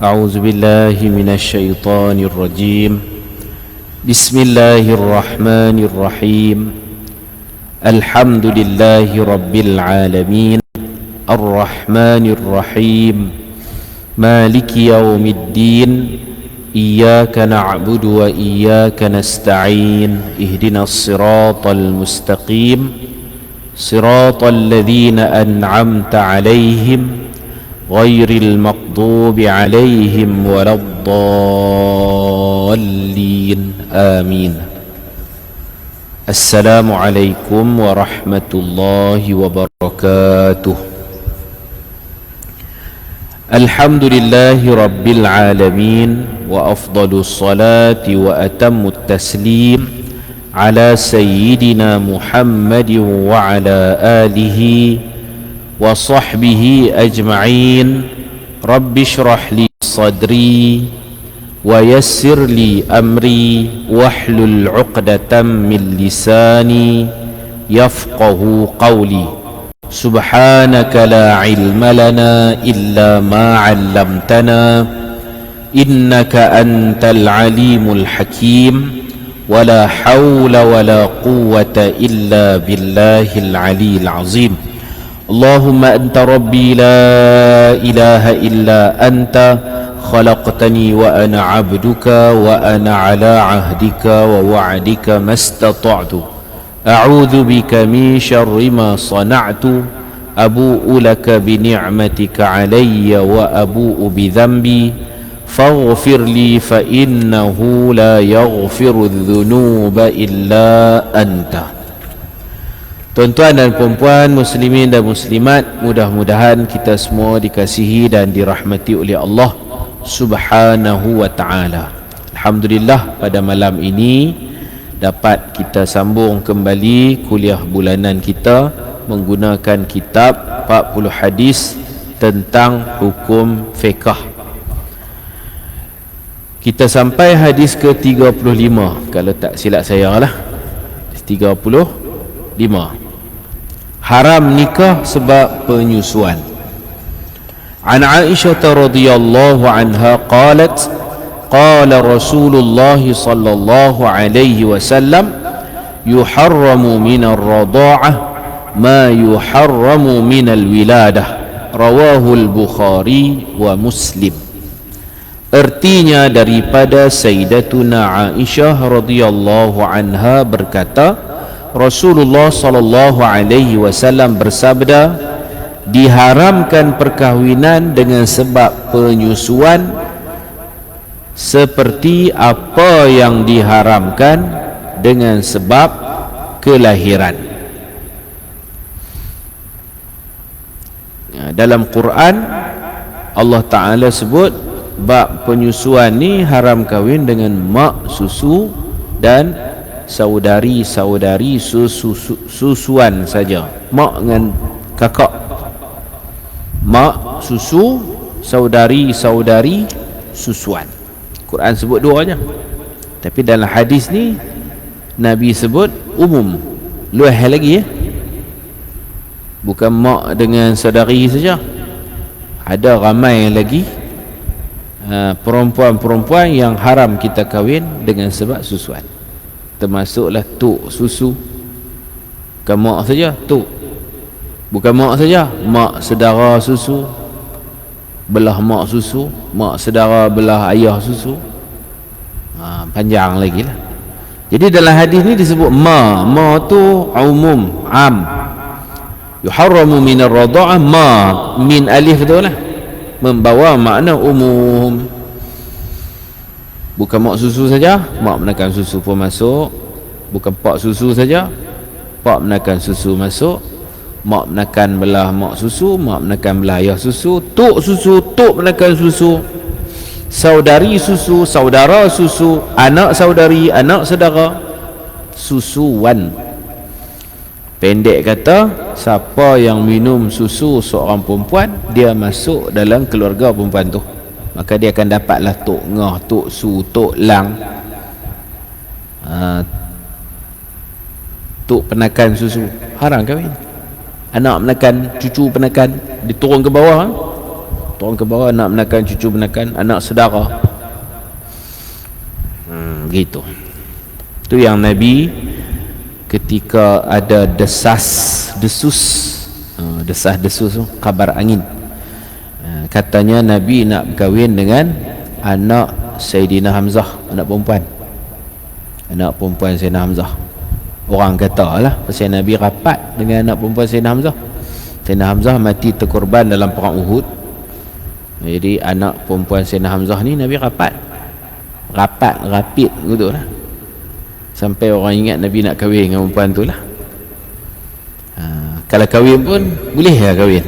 أعوذ بالله من الشيطان الرجيم بسم الله الرحمن الرحيم الحمد لله رب العالمين الرحمن الرحيم مالك يوم الدين إياك نعبد وإياك نستعين اهدنا الصراط المستقيم صراط الذين أنعمت عليهم غير المغضوب عليهم ولا الضالين آمين. السلام عليكم ورحمة الله وبركاته. الحمد لله رب العالمين وأفضل الصلاة وأتم التسليم على سيدنا محمد وعلى آله وصحبه أجمعين. رب اشرح لي صدري ويسر لي أمري واحلل عقدة من لساني يفقه قولي. سبحانك لا علم لنا إلا ما علمتنا إنك أنت العليم الحكيم ولا حول ولا قوة إلا بالله العلي العظيم. اللهم أنت ربي لا إله إلا أنت خلقتني وأنا عبدك وأنا على عهدك ووعدك ما استطعت أعوذ بك من شر ما صنعت أبوء لك بنعمتك علي وأبوء بذنبي فاغفر لي فإنه لا يغفر الذنوب إلا أنت. Tuan-tuan dan puan-puan, muslimin dan muslimat, mudah-mudahan kita semua dikasihi dan dirahmati oleh Allah Subhanahu wa ta'ala. Alhamdulillah, pada malam ini dapat kita sambung kembali kuliah bulanan kita menggunakan kitab 40 hadis tentang hukum fiqh. Kita sampai hadis ke-35 kalau tak silap saya lah. 35. Haram nikah sebab penyusuan. An Aisyah radhiyallahu anha qalat qala Rasulullah sallallahu alaihi wasallam yuharramu min ar-radha'ah ma yuharramu min al-wiladah. Rawahu al-Bukhari wa Muslim. Artinya daripada Sayyidatuna Aisyah radhiyallahu anha berkata, Rasulullah sallallahu alaihi wasallam bersabda, diharamkan perkahwinan dengan sebab penyusuan seperti apa yang diharamkan dengan sebab kelahiran. Dalam Quran Allah Ta'ala sebut bab penyusuan ni haram kahwin dengan mak susu dan saudari-saudari susuan saja. Mak dengan kakak, mak susu, saudari-saudari susuan. Quran sebut dua aja. Tapi dalam hadis ni Nabi sebut umum, luah lagi ya. Bukan mak dengan saudari saja. Ada ramai lagi perempuan-perempuan yang haram kita kahwin dengan sebab susuan. Termasuklah tok susu. Bukan mak saja, tok. Bukan mak saja, mak sedara susu, belah mak susu, mak sedara belah ayah susu. Panjang lagi lah. Jadi dalam hadis ni disebut ma tu umum, am. Yuharramu min ar-radha'ah ma, min alif tu lah, membawa makna umum. Bukan mak susu saja, mak menakan susu pun masuk. Bukan pak susu saja, pak menakan susu masuk. Mak menakan belah mak susu, mak menakan belah ayah susu. Tok susu, tok menakan susu. Saudari susu, saudara susu. Anak saudari, anak saudara. Susuan. Pendek kata, siapa yang minum susu seorang perempuan, dia masuk dalam keluarga perempuan tu. Maka dia akan dapatlah tok ngah, tok su, tok lang, tok penakan susu. Haram kahwin. Anak menakan, cucu penakan, diturun ke bawah, turun ke bawah, anak menakan, cucu menakan, anak saudara. Gitu. Itu yang Nabi ketika ada desas-desus, desas-desus kabar angin, katanya Nabi nak berkahwin dengan anak Sayyidina Hamzah, anak perempuan Sayyidina Hamzah. Orang kata lah pasal Nabi rapat dengan anak perempuan Sayyidina Hamzah. Sayyidina Hamzah mati terkorban dalam perang Uhud. Jadi anak perempuan Sayyidina Hamzah ni Nabi rapid gitu lah, sampai orang ingat Nabi nak kahwin dengan perempuan tu lah. Kalau kahwin pun boleh lah kahwin.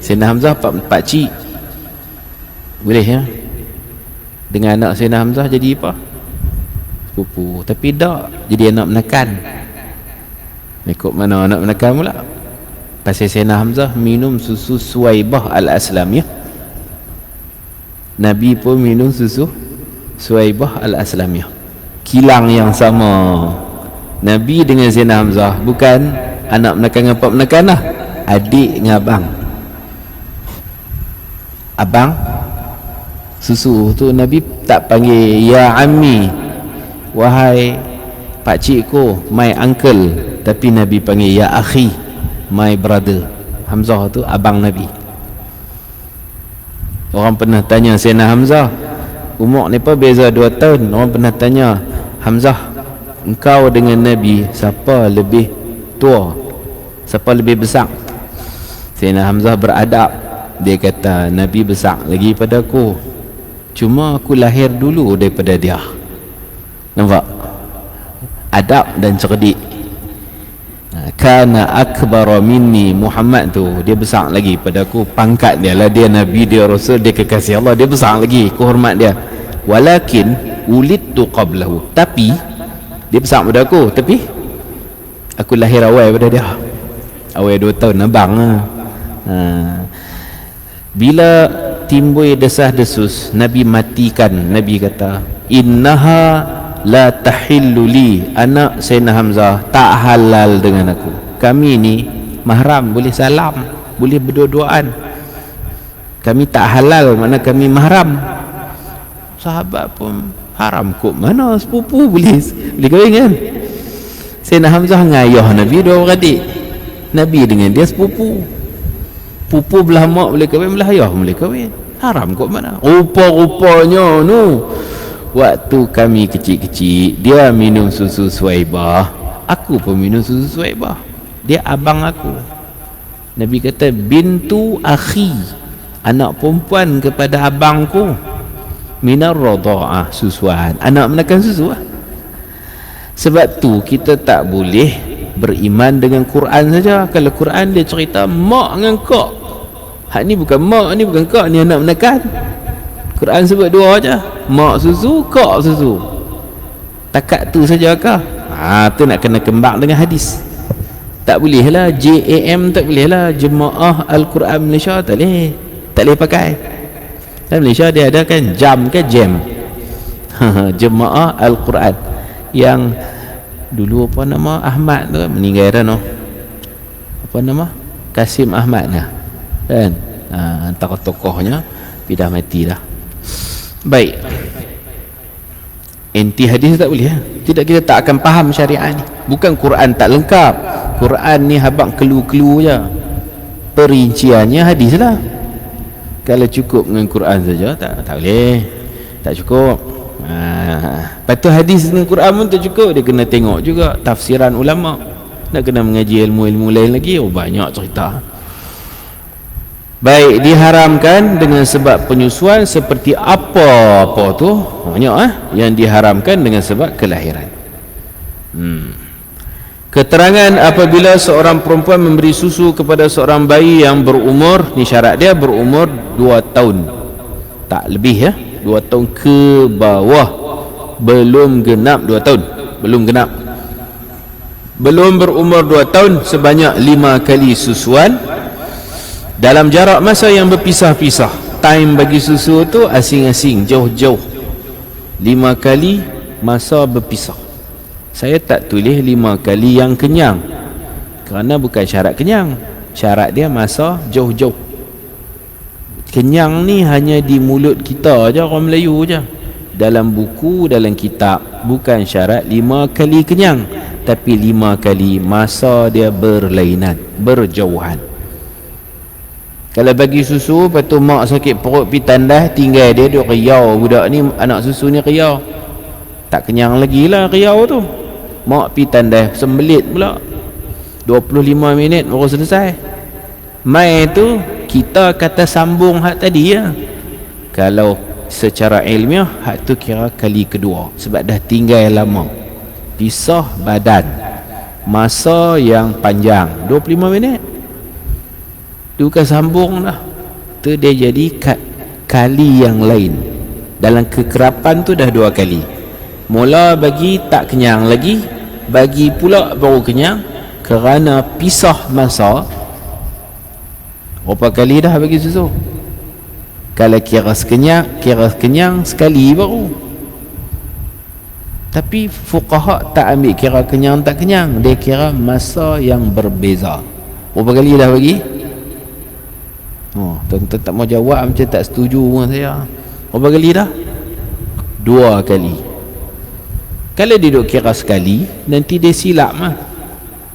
Sayyidina Hamzah pakcik boleh ya, dengan anak Sayyidina Hamzah jadi apa? Sepupu. Tapi tak jadi anak menakan. Ikut mana anak menakan pula? Pasal Sayyidina Hamzah minum susu Suwaibah al-Aslamiyah. Nabi pun minum susu Suwaibah al-Aslamiyah. Kilang yang sama. Nabi dengan Sayyidina Hamzah bukan anak menakan dengan pak menakan lah, adik dengan abang susu tu. Nabi tak panggil ya ammi, wahai pakcikku, my uncle, tapi Nabi panggil ya akhi, my brother. Hamzah tu abang Nabi. Orang pernah tanya Sayyidina Hamzah, umur ni apa beza 2 tahun. Orang pernah tanya, Hamzah, engkau dengan Nabi siapa lebih tua, siapa lebih besar? Sayyidina Hamzah beradab, dia kata Nabi besar lagi pada aku, cuma aku lahir dulu daripada dia. Nampak adab dan cerdik. Kana akbara minni, Muhammad tu dia besar lagi pada aku, pangkat dia lah, dia Nabi, dia Rasul, dia kekasih Allah, dia besar lagi, aku hormat dia. Walakin ulidtu qablahu, tapi dia besar pada aku, tapi aku lahir awal pada dia, awal 2 tahun, abang lah. Bila timbul desas-desus, Nabi matikan. Nabi kata, innaha la tahillu li, anak Sayyidina Hamzah tak halal dengan aku. Kami ni mahram, boleh salam, boleh berdua-duaan, kami tak halal, mana kami mahram. Sahabat pun haram kok, mana sepupu boleh kahwin kan? Sayyidina Hamzah dengan ayah Nabi 2 beradik, Nabi dengan dia sepupu. Pupu belah mak boleh kahwin, belah ayah boleh kahwin, haram kok mana? Rupa-rupanya waktu kami kecil-kecil, dia minum susu Suwaibah, aku pun minum susu Suwaibah, dia abang aku. Nabi kata bintu akhi, anak perempuan kepada abangku, minar radha'ah, susuan, anak menakan susu lah. Sebab tu kita tak boleh beriman dengan Quran saja. Kalau Quran dia cerita mak dengan kak, hak ni bukan mak, ni bukan kak, ni anak menakan. Quran sebut 2 aja, mak susu, kak susu, takat tu saja kah? Tu nak kena kembang dengan hadis. Tak boleh lah JAM, tak boleh lah Jemaah Al-Quran Malaysia, tak boleh pakai. Dalam Malaysia dia ada kan jam ke jam Jemaah Al-Quran, yang dulu apa nama Ahmad tu meninggal dah, apa nama Kasim Ahmad lah kan, antara tokohnya dah mati dah. Baik, inti hadis tak boleh tidak, kita tak akan faham syariat ni. Bukan Quran tak lengkap, Quran ni habang kelu-kelu je, perinciannya hadis lah. Kalau cukup dengan Quran saja tak boleh, tak cukup. Lepas tu hadis dengan Quran pun tak cukup, dia kena tengok juga tafsiran ulama, nak kena mengaji ilmu-ilmu lain lagi. Banyak cerita. Baik, diharamkan dengan sebab penyusuan seperti apa tu banyak yang diharamkan dengan sebab kelahiran. Keterangan apabila seorang perempuan memberi susu kepada seorang bayi yang berumur, ni syarat dia berumur 2 tahun tak lebih 2 tahun ke bawah, belum genap 2 tahun, belum berumur 2 tahun, sebanyak 5 kali susuan dalam jarak masa yang berpisah-pisah. Time bagi susu tu asing-asing, jauh-jauh, 5 kali masa berpisah. Saya tak tulis 5 kali yang kenyang, kerana bukan syarat kenyang, syarat dia masa jauh-jauh. Kenyang ni hanya di mulut kita je, orang Melayu je. Dalam buku, dalam kitab, bukan syarat 5 kali kenyang, tapi 5 kali masa dia berlainan, berjauhan. Kalau bagi susu, lepas tu mak sakit perut pergi tandas, tinggal dia duk riau. Budak ni, anak susu ni riau, tak kenyang lagi lah riau tu. Mak pergi tandas sembelit pula, 25 minit baru selesai. Mai tu kita kata sambung hak tadi ya. Kalau secara ilmiah hak tu kira kali kedua, sebab dah tinggal lama, pisah badan, masa yang panjang 25 minit. Tu bukan sambung dah, tu dia jadi kali yang lain. Dalam kekerapan tu dah 2 kali. Mula bagi tak kenyang lagi, bagi pula baru kenyang, kerana pisah masa. Berapa kali dah bagi susu? Kalau kira kenyang sekali baru. Tapi fuqaha tak ambil kira kenyang tak kenyang, dia kira masa yang berbeza. Berapa kali dah bagi? Tuan-tuan tak mau jawab, macam tak setuju dengan saya. Berapa kali dah? 2 kali. Kalau dia duk kira sekali, nanti dia silap mah.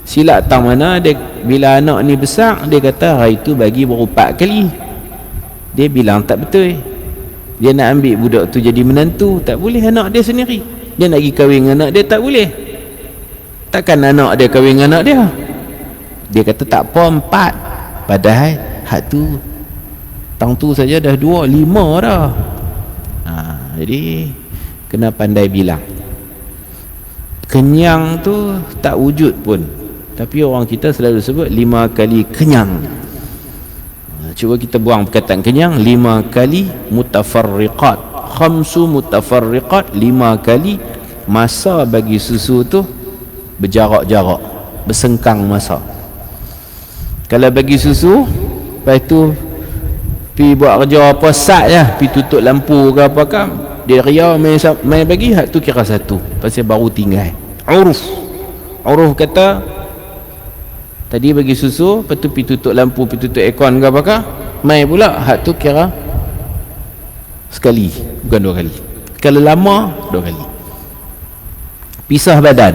Silap tang mana dia, bila anak ni besar, dia kata hari tu bagi baru 4 kali. Dia bilang tak betul. Dia nak ambil budak tu jadi menantu, tak boleh anak dia sendiri. Dia nak pergi kahwin dengan anak dia, tak boleh. Takkan anak dia kahwin dengan anak dia. Dia kata tak apa 4. Padahal hak tu tang tu saja dah 2, 5 dah. Jadi kena pandai bilang. Kenyang tu tak wujud pun, tapi orang kita selalu sebut 5 kali kenyang. Cuba kita buang perkataan kenyang. 5 kali mutafarriqat, khamsu mutafarriqat, 5 kali masa bagi susu tu berjarak-jarak, bersengkang masa. Kalau bagi susu, lepas tu pi buat kerja apa sat je, pi tutup lampu ke apa kan, dia riau main bagi, hak tu kira 1, pasal baru tinggal. Uruf kata tadi bagi susu, lepas tu pergi tutup lampu, pergi tutup aircon ke apakah, mai pula, hak tu kira sekali, bukan 2 kali. Kalau lama 2 kali. Pisah badan.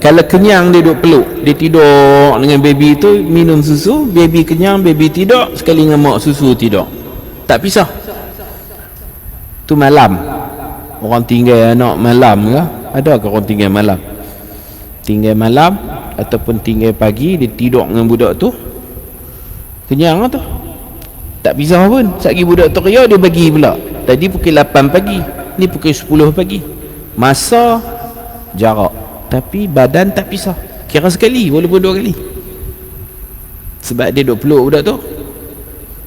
Kalau kenyang dia duduk peluk, dia tidur dengan baby tu, minum susu, baby kenyang, baby tidur, sekali dengan mak susu tidur, tak pisah. Tu malam. Orang tinggal anak malam ke? Ada ke orang tinggal malam? Tinggal malam ataupun tinggal pagi, dia tidur dengan budak tu, kenyang tu, tak pisah pun. Sekali budak tu riau, dia bagi pula. Tadi pukul 8 pagi, ni pukul 10 pagi. Masa jarak, tapi badan tak pisah. Kira sekali walaupun 2 kali. Sebab dia duk peluk budak tu.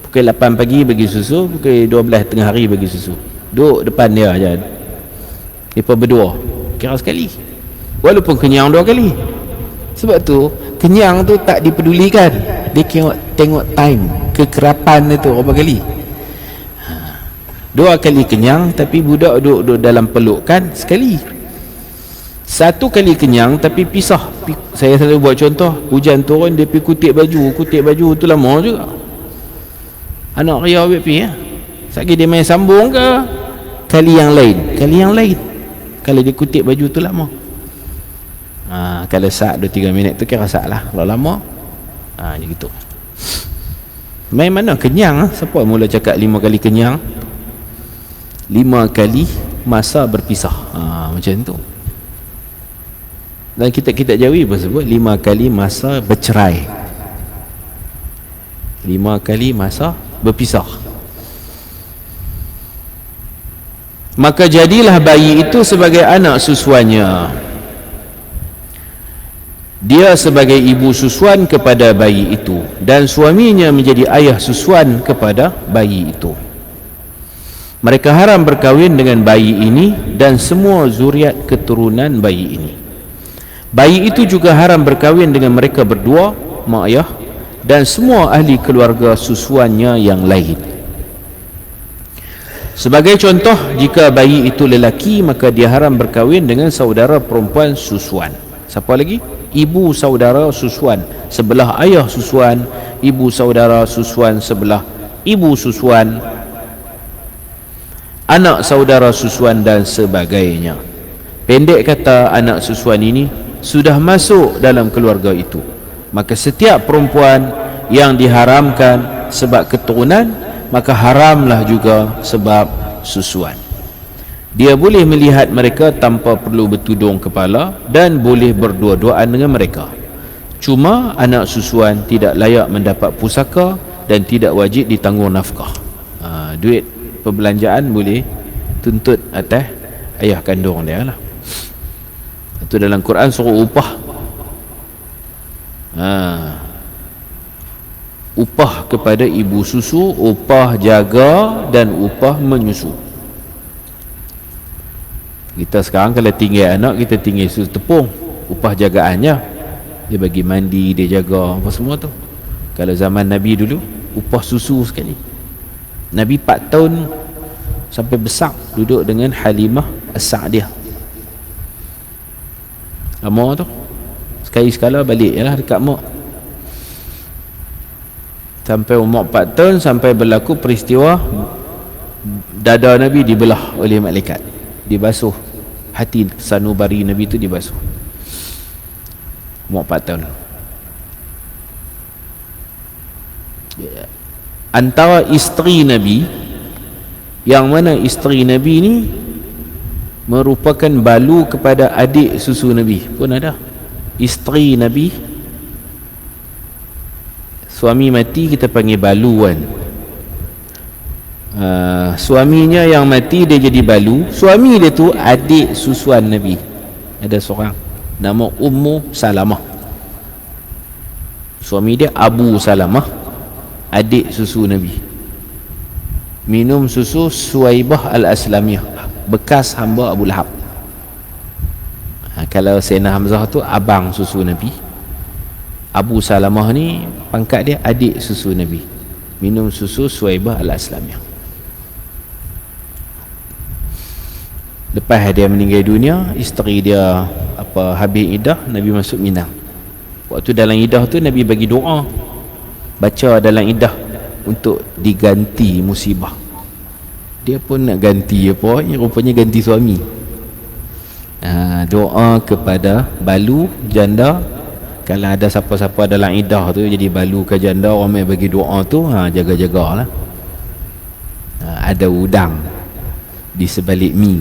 Pukul 8 pagi bagi susu, pukul 12 tengah hari bagi susu. Duk depan dia je. Mereka berdua. Kira sekali. Walaupun kenyang 2 kali. Sebab tu kenyang tu tak dipedulikan. Dia tengok time, kekerapan itu berapa kali. 2 kali kenyang, tapi budak duduk dalam pelukan sekali. 1 kali kenyang tapi pisah. Saya selalu buat contoh, hujan turun dia pergi kutip baju tu lama juga. Anak riau pergi ya. Sekali dia main sambung ke kali yang lain. Kalau dia kutip baju tu lama. Kalau saat 2-3 minit tu kira saat lah. Kalau lama dia gitu. Main mana kenyang. Siapa mula cakap 5 kali kenyang? 5 kali masa berpisah. Macam tu. Dan kita Jawi pun sebut 5 kali masa bercerai, 5 kali masa berpisah. Maka jadilah bayi itu sebagai anak susuannya, dia sebagai ibu susuan kepada bayi itu, dan suaminya menjadi ayah susuan kepada bayi itu. Mereka haram berkahwin dengan bayi ini dan semua zuriat keturunan bayi ini. Bayi itu juga haram berkahwin dengan mereka berdua, mak ayah, dan semua ahli keluarga susuannya yang lain. Sebagai contoh, jika bayi itu lelaki, maka dia haram berkahwin dengan saudara perempuan susuan. Siapa lagi? Ibu saudara susuan sebelah ayah susuan, ibu saudara susuan sebelah ibu susuan, anak saudara susuan dan sebagainya. Pendek kata, anak susuan ini sudah masuk dalam keluarga itu. Maka setiap perempuan yang diharamkan sebab keturunan, maka haramlah juga sebab susuan. Dia boleh melihat mereka tanpa perlu bertudung kepala dan boleh berdua-duaan dengan mereka. Cuma anak susuan tidak layak mendapat pusaka dan tidak wajib ditanggung nafkah. Duit perbelanjaan boleh tuntut atas ayah kandung dia lah. Itu dalam Quran suruh upah. Upah kepada ibu susu, upah jaga dan upah menyusu. Kita sekarang kalau tinggal anak, kita tinggal susu tepung, upah jagaannya, dia bagi mandi, dia jaga apa semua tu. Kalau zaman Nabi dulu, upah susu sekali. Nabi 4 tahun sampai besar duduk dengan Halimah As-Sa'diyah. Lama tu, sekali-sekala balik lah dekat mak. Sampai umur 4 tahun, sampai berlaku peristiwa dada Nabi dibelah oleh malaikat, dibasuh, hati sanubari Nabi tu dibasuh. Umur 4 tahun. Antara isteri Nabi, yang mana isteri Nabi ni merupakan balu kepada adik susu Nabi pun ada. Isteri Nabi, suami mati kita panggil balu kan. Suaminya yang mati dia jadi balu. Suami dia tu adik susuan Nabi. Ada seorang nama Ummu Salamah. Suami dia Abu Salamah, adik susu Nabi. Minum susu Suwaibah Al-Aslamiyah, bekas hamba Abu Lahab. Kalau Sayyidina Hamzah tu abang susu Nabi, Abu Salamah ni pangkat dia adik susu Nabi. Minum susu Suwaibah Al-Aslamiyah. Lepas dia meninggal dunia, isteri dia habis iddah, Nabi masuk Minang. Waktu dalam iddah tu Nabi bagi doa, baca dalam iddah untuk diganti musibah. Dia pun nak ganti apa, rupanya ganti suami. Doa kepada balu janda. Kalau ada siapa-siapa dalam iddah tu jadi balu ke janda, orang mai bagi doa tu, jaga-jagalah. Ada udang di sebalik mi.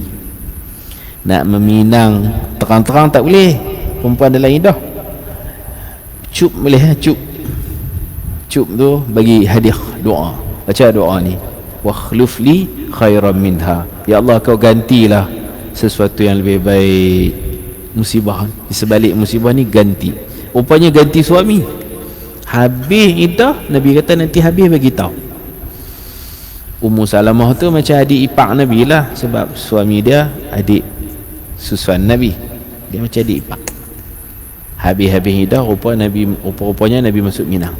Nak meminang terang-terang tak boleh, perempuan dalam iddah. Cup boleh, cup tu bagi hadiah doa. Baca doa ni, wa khluf li khairan minha, ya Allah kau gantilah sesuatu yang lebih baik. Musibah di sebalik musibah ni ganti. Rupanya ganti suami. Habis iddah, Nabi kata nanti habis bagi tahu. Ummu Salamah tu macam adik ipar Nabi lah, sebab suami dia adik susuan Nabi. Dia macam adik ipar. Habis iddah, rupanya Nabi masuk Minang.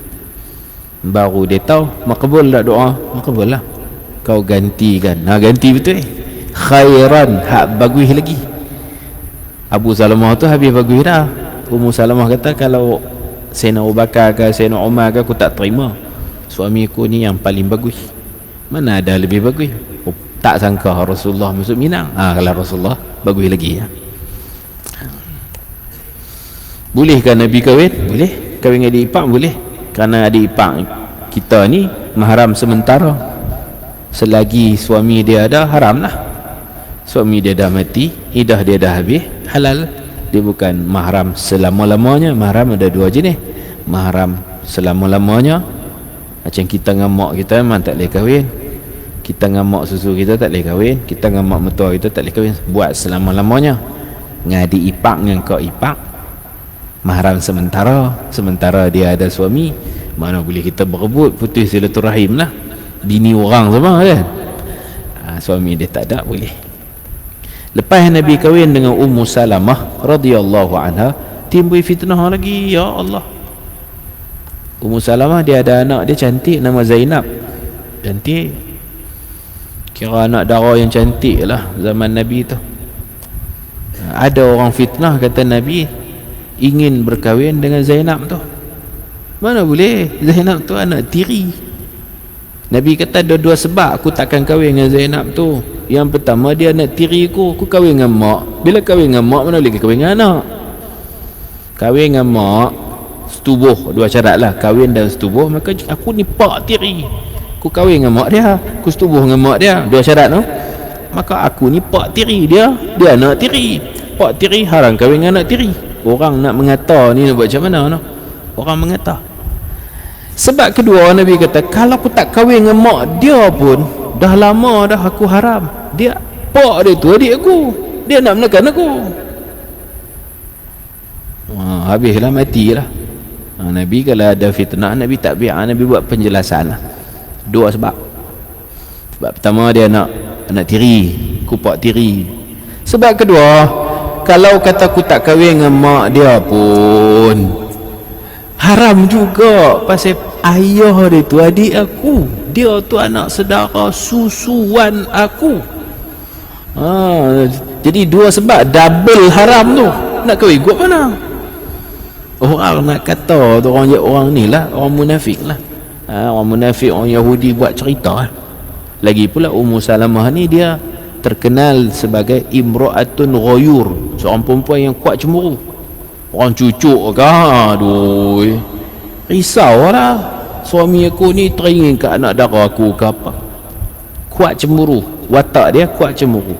Baru dia tahu, makbul tak doa? Makbul lah. Kau gantikan. Ganti betul khairan, hak bagus lagi. Abu Salamah tu habis bagus dah. Ummu Salamah kata, kalau Sayyidina Abu Bakar ke Sayyidina Umar ke, aku tak terima. Suami aku ni yang paling bagus. Mana ada lebih bagus. Tak sangka Rasulullah masuk Minang. Kalau Rasulullah bagus lagi ya. Bolehkah Nabi kahwin? Boleh. Kahwin dengan adik ipar boleh. Kerana adik ipar kita ni mahram sementara. Selagi suami dia ada, haram lah. Suami dia dah mati, iddah dia dah habis, halal. Dia bukan mahram selama-lamanya. Mahram ada dua jenis. Mahram selama-lamanya, macam kita dengan mak kita memang tak boleh kahwin. Kita dengan mak susu kita tak boleh kahwin. Kita dengan mak mertua kita tak boleh kahwin. Buat selama-lamanya. Dengan adik ipar, dengan kau ipar, mahram sementara. Sementara dia ada suami, mana boleh kita berebut, putus silaturahim lah. Bini orang semua kan. Suami dia tak ada, boleh. Lepas Nabi kahwin dengan Ummu Salamah radhiyallahu anha, timbul fitnah lagi. Ya Allah, Ummu Salamah dia ada anak dia cantik, nama Zainab. Cantik, kira anak dara yang cantik lah zaman Nabi tu. Ada orang fitnah, kata Nabi ingin berkahwin dengan Zainab tu. Mana boleh, Zainab tu anak tiri. Nabi kata ada dua sebab aku takkan kahwin dengan Zainab tu. Yang pertama, dia nak tiri aku kahwin dengan mak. Bila kahwin dengan mak, mana boleh kahwin dengan anak? Kahwin dengan mak setubuh, dua syarat lah, kahwin dan setubuh. Maka aku ni pak tiri, aku kahwin dengan mak dia, aku setubuh dengan mak dia, dua syarat tu. Maka aku ni pak tiri dia, dia anak tiri. Pak tiri haram kahwin dengan anak tiri. Orang nak mengata ni nak buat macam mana no? Orang mengata. Sebab kedua, Nabi kata kalau aku tak kahwin dengan mak dia pun dah lama dah aku haram. Dia pak dia tu adik aku, dia nak menekan aku. Habislah, matilah. Nabi kalau ada fitnah, Nabi tak biar, Nabi buat penjelasan lah. Dua sebab. Sebab pertama, dia nak tiri, kupak tiri. Sebab kedua, kalau kata aku tak kahwin dengan mak dia pun haram juga, pasal ayah dia tu adik aku, dia tu anak saudara susuan aku. Jadi dua sebab, double haram tu. Nak kahwin ikut mana? Orang nak kata tu orang ni lah, orang munafik lah. Orang munafik, orang Yahudi buat cerita. Lagi pula Ummu Salamah ni dia terkenal sebagai imra'atun ghayur, seorang perempuan yang kuat cemburu. Orang cucuk ke, aduh, risau lah, suami aku ni teringin ke anak dara aku ke apa. Kuat cemburu, watak dia kuat cemburu.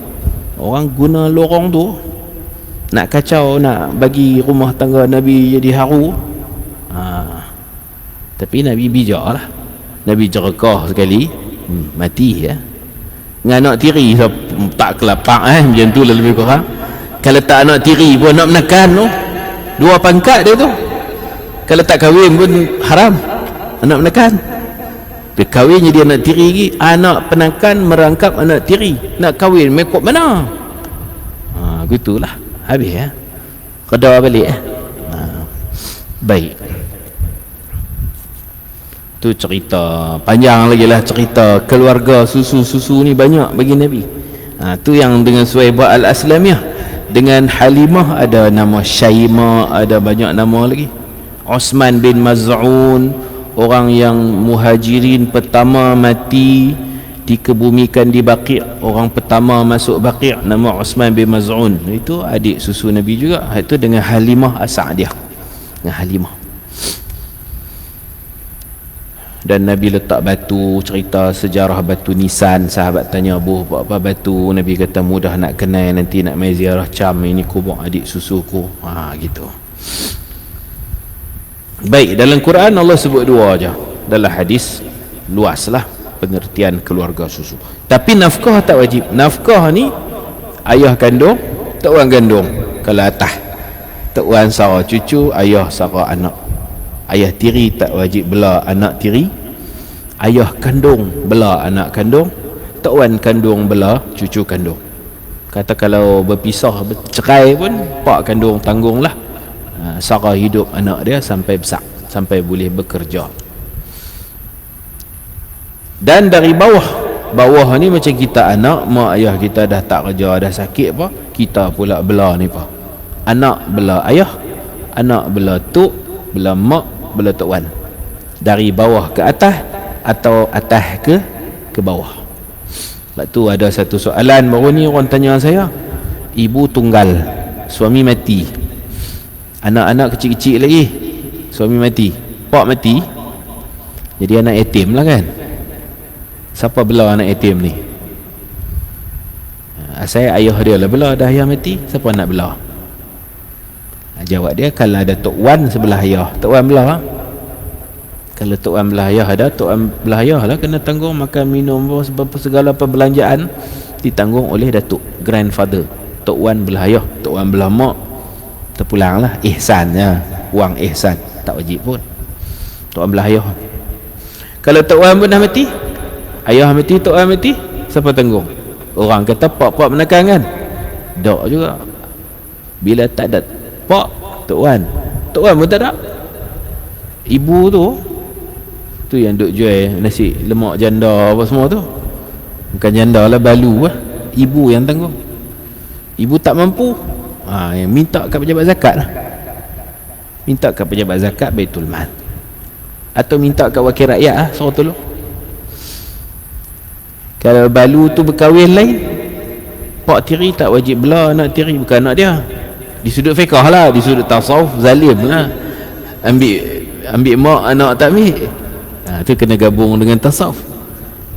Orang guna lorong tu nak kacau, nak bagi rumah tangga Nabi jadi haru. Tapi Nabi bijak lah, Nabi jerakah sekali, mati ya. Dengan anak tiri tak kelapak macam tu lah lebih kurang. Kalau tak anak tiri pun nak menekan tu, dua pangkat dia tu. Kalau tak kahwin pun haram, anak menekan. Dia kahwin jadi anak tiri lagi, anak penakan merangkap anak tiri. Nak kahwin mekop mana? Gitulah, habis ya. Qada balik baik. Tu cerita panjang lagi lah, cerita keluarga susu ni banyak bagi Nabi. Tu yang dengan Suhaibah al-Aslamiyah, dengan Halimah ada nama Syaimah, ada banyak nama lagi. Osman bin Maz'un, orang yang muhajirin pertama mati dikebumikan di Baqi', orang pertama masuk Baqi', nama Osman bin Maz'un. Itu adik susu Nabi juga. Itu dengan Halimah As-Sa'diyah, dengan Halimah. Dan Nabi letak batu, cerita sejarah batu nisan. Sahabat tanya, Abu, apa batu? Nabi kata, mudah nak kenal, nanti nak mai ziarah Cam, ini kubur adik susuku. Gitu. Baik, dalam Quran Allah sebut dua aja. Dalam hadis luaslah pengertian keluarga susu. Tapi nafkah tak wajib. Nafkah ni ayah kandung, tok wan kandung kalau atas, tok wan sara cucu, ayah sara anak. Ayah tiri tak wajib bela anak tiri, ayah kandung bela anak kandung, tok wan kandung bela cucu kandung. Kata kalau berpisah, bercerai pun pak kandung tanggunglah sara hidup anak dia sampai besar, sampai boleh bekerja. Dan dari bawah ni macam kita anak, mak ayah kita dah tak kerja, dah sakit apa, kita pula bela ni apa, anak bela ayah, anak bela tok, bela mak, bela tok wan. Dari bawah ke atas atau atas ke bawah. Lepas tu ada satu soalan baru ni orang tanya saya, ibu tunggal, suami mati, anak-anak kecil-kecil lagi, suami mati, pak mati, jadi anak yatim lah kan. Siapa bela anak yatim ni? Saya ayah dia lah bela, dah ayah mati, siapa nak bela? Jawab dia, kalau ada tok wan sebelah ayah, tok wan belah. Kalau tok wan belah ayah ada, tok wan belah ayah lah kena tanggung makan minum segala perbelanjaan ditanggung oleh datuk, grandfather. Tok wan belah ayah, tok wan belah mak terpulang lah ihsannya, wang ihsan tak wajib pun. Tok wan belah ayah. Kalau tok wan pun dah mati, ayah mati, tok wan mati, siapa tanggung? Orang kata pak menekan kan? Tak juga. Bila tak ada pak, tok wan pun tak ada. Ibu tu yang duk jual nasi lemak janda apa semua tu, bukan janda lah, balu lah, ibu yang tanggung. Ibu tak mampu, yang minta kat pejabat zakat lah, minta kat pejabat zakat Baitul Mal, atau minta kat wakil rakyat lah, suruh tolong. Kalau balu tu berkahwin lain, pak tiri tak wajib belah anak tiri, bukan anak dia. Di sudut fiqh lah, di sudut tasawuf zalim lah, ambil mak anak tak ambil. Tu kena gabung dengan tasawuf.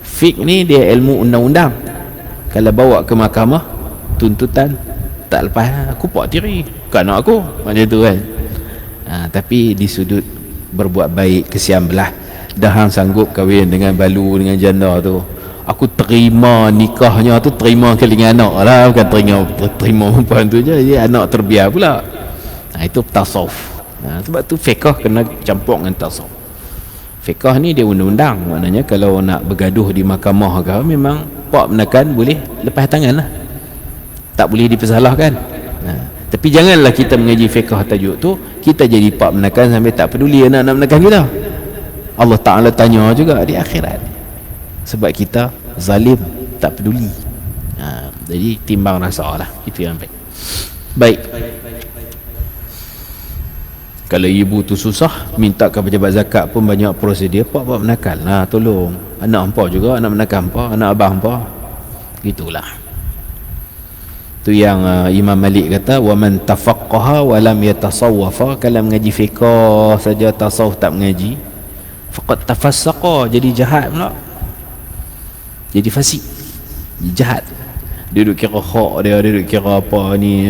Fiqh ni dia ilmu undang-undang. Kalau bawa ke mahkamah, tuntutan tak lepas, aku pak tiri, bukan anak aku, macam tu kan. Tapi di sudut berbuat baik, kesian belah, dah hang sanggup kahwin dengan balu, dengan janda tu, aku terima nikahnya tu, terima kali dengan anak lah, bukan terima perempuan tu je, jadi anak terbiar pula. Itu tasawuf. Sebab tu fiqh kena campur dengan tasawuf. Fiqh ni dia undang-undang, maknanya kalau nak bergaduh di mahkamah ke, memang pak menekan boleh lepas tangan lah, tak boleh dipersalahkan. Tapi janganlah kita mengaji fiqh tajuk tu kita jadi pak menekan sampai tak peduli anak nak menekan kita. Allah Ta'ala tanya juga di akhirat, sebab kita zalim, tak peduli. Jadi timbang rasa lah, itu yang baik. Baik, kalau ibu tu susah, minta ke pejabat zakat pun banyak prosedur, pak menekan lah, tolong anak hampa juga, anak menekan hampa, anak abah hampa, gitulah. Tu yang Imam Malik kata, wa man tafaqqaha wa lam yatasawwafa, kalau mengaji fiqh saja tasawuf tak mengaji, faqad tafassaqa, jadi jahat pula, jadi fasik, jahat. Dia duduk kira hak dia, duduk kira apa ni,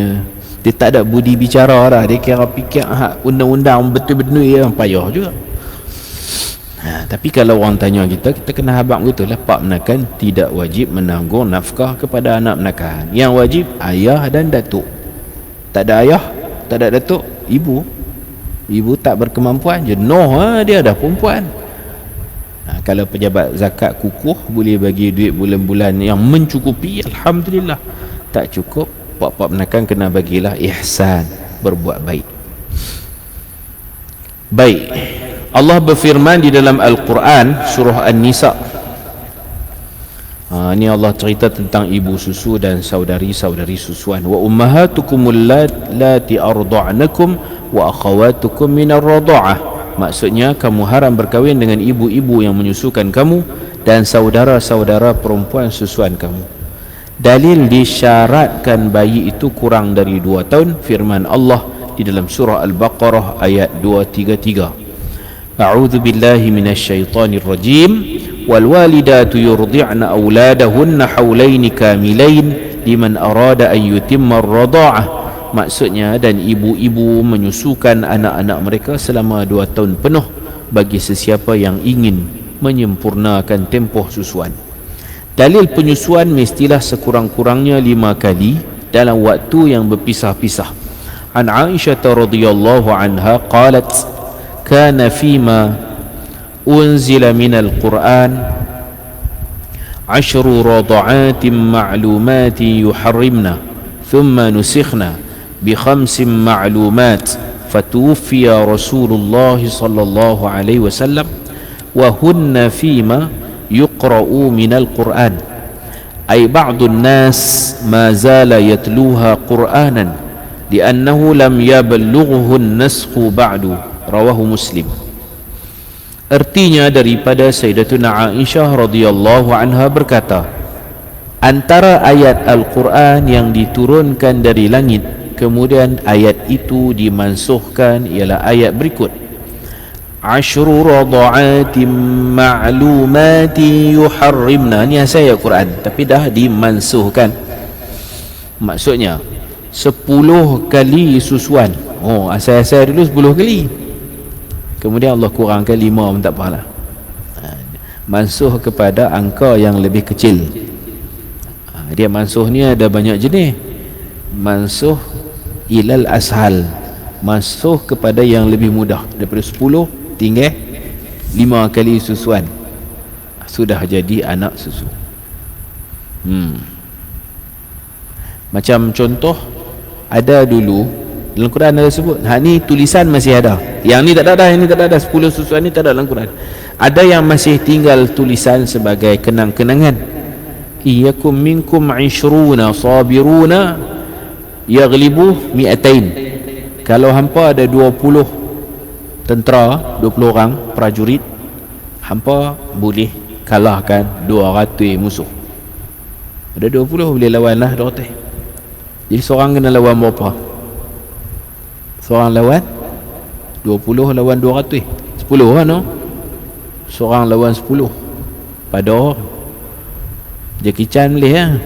dia tak ada budi bicara dah, dia kira fikir undang-undang betul-betul yang payah juga. Tapi kalau orang tanya kita kena habaq begitu lah, pak menakan tidak wajib menanggung nafkah kepada anak menakan. Yang wajib ayah dan datuk. Tak ada ayah, tak ada datuk, ibu tak berkemampuan, jenuh dia dah perempuan. Kalau pejabat zakat kukuh, boleh bagi duit bulan-bulan yang mencukupi, alhamdulillah. Tak cukup, pak menakan kena bagilah ihsan, berbuat baik. Baik, Allah berfirman di dalam Al-Quran surah An-Nisa. Ini Allah cerita tentang ibu susu dan saudari-saudari susuan. Wa ummahatukumul lati arda'nakum wa akhawatukum minar rada'ah. Maksudnya kamu haram berkahwin dengan ibu-ibu yang menyusukan kamu dan saudara-saudara perempuan susuan kamu. Dalil disyaratkan bayi itu kurang dari 2 tahun, firman Allah di dalam surah Al-Baqarah ayat 233. A'udzu billahi minasyaitonir rajim. Wal walidatu yurdi'na auladahunna haulaini kamilain liman arada an yutimma ar-radha'ah. Maksudnya, dan ibu-ibu menyusukan anak-anak mereka selama 2 tahun penuh bagi sesiapa yang ingin menyempurnakan tempoh susuan. Dalil penyusuan mestilah sekurang-kurangnya 5 kali dalam waktu yang berpisah-pisah. An Aisyah radhiyallahu anha qalat, kana fima unzila minal Qur'an 10 rada'atin ma'lumatin yuharrimna thumma nusikhna bi 5 ma'lumat fatuwfiya Rasulullah sallallahu alaihi wasallam wa hunna fima yuqra'u minal Qur'an ay ba'dun nas ma zala yatluha Qur'anan li'annahu lam yablughu an-naskhu ba'du, rawahu Muslim. Artinya daripada Sayyidatuna Aisyah radhiyallahu anha berkata, antara ayat Al-Quran yang diturunkan dari langit kemudian ayat itu dimansuhkan ialah ayat berikut, 10 rada'atin ma'lumatin yuharrimna. Ni ayat Quran tapi dah dimansuhkan. Maksudnya 10 kali susuan. Asal-asal dulu 10 kali, kemudian Allah kurangkan 5 pun tak apalah. Mansuh kepada angka yang lebih kecil. Dia mansuh ni ada banyak jenis. Mansuh ilal ashal, mansuh kepada yang lebih mudah, daripada 10 tinggal 5 kali susuan, sudah jadi anak susu. Macam contoh, ada dulu dalam Quran ada sebut, ni tulisan masih ada, yang ni tak ada, yang ni tak ada, 10 susuan ni tak ada dalam Quran. Ada yang masih tinggal tulisan sebagai kenang-kenangan. Iyakum minkum 20 sabiruna yaghlibu mi'atain. Kalau hampa ada 20 tentera, 20 orang prajurit, hampa boleh kalahkan 200 musuh. Ada 20 boleh lawan lah 200. Jadi seorang kena lawan berapa? Seorang lawan 20 lawan 200. 10 kan no? Seorang lawan 10. Pada Jackie Chan boleh lah.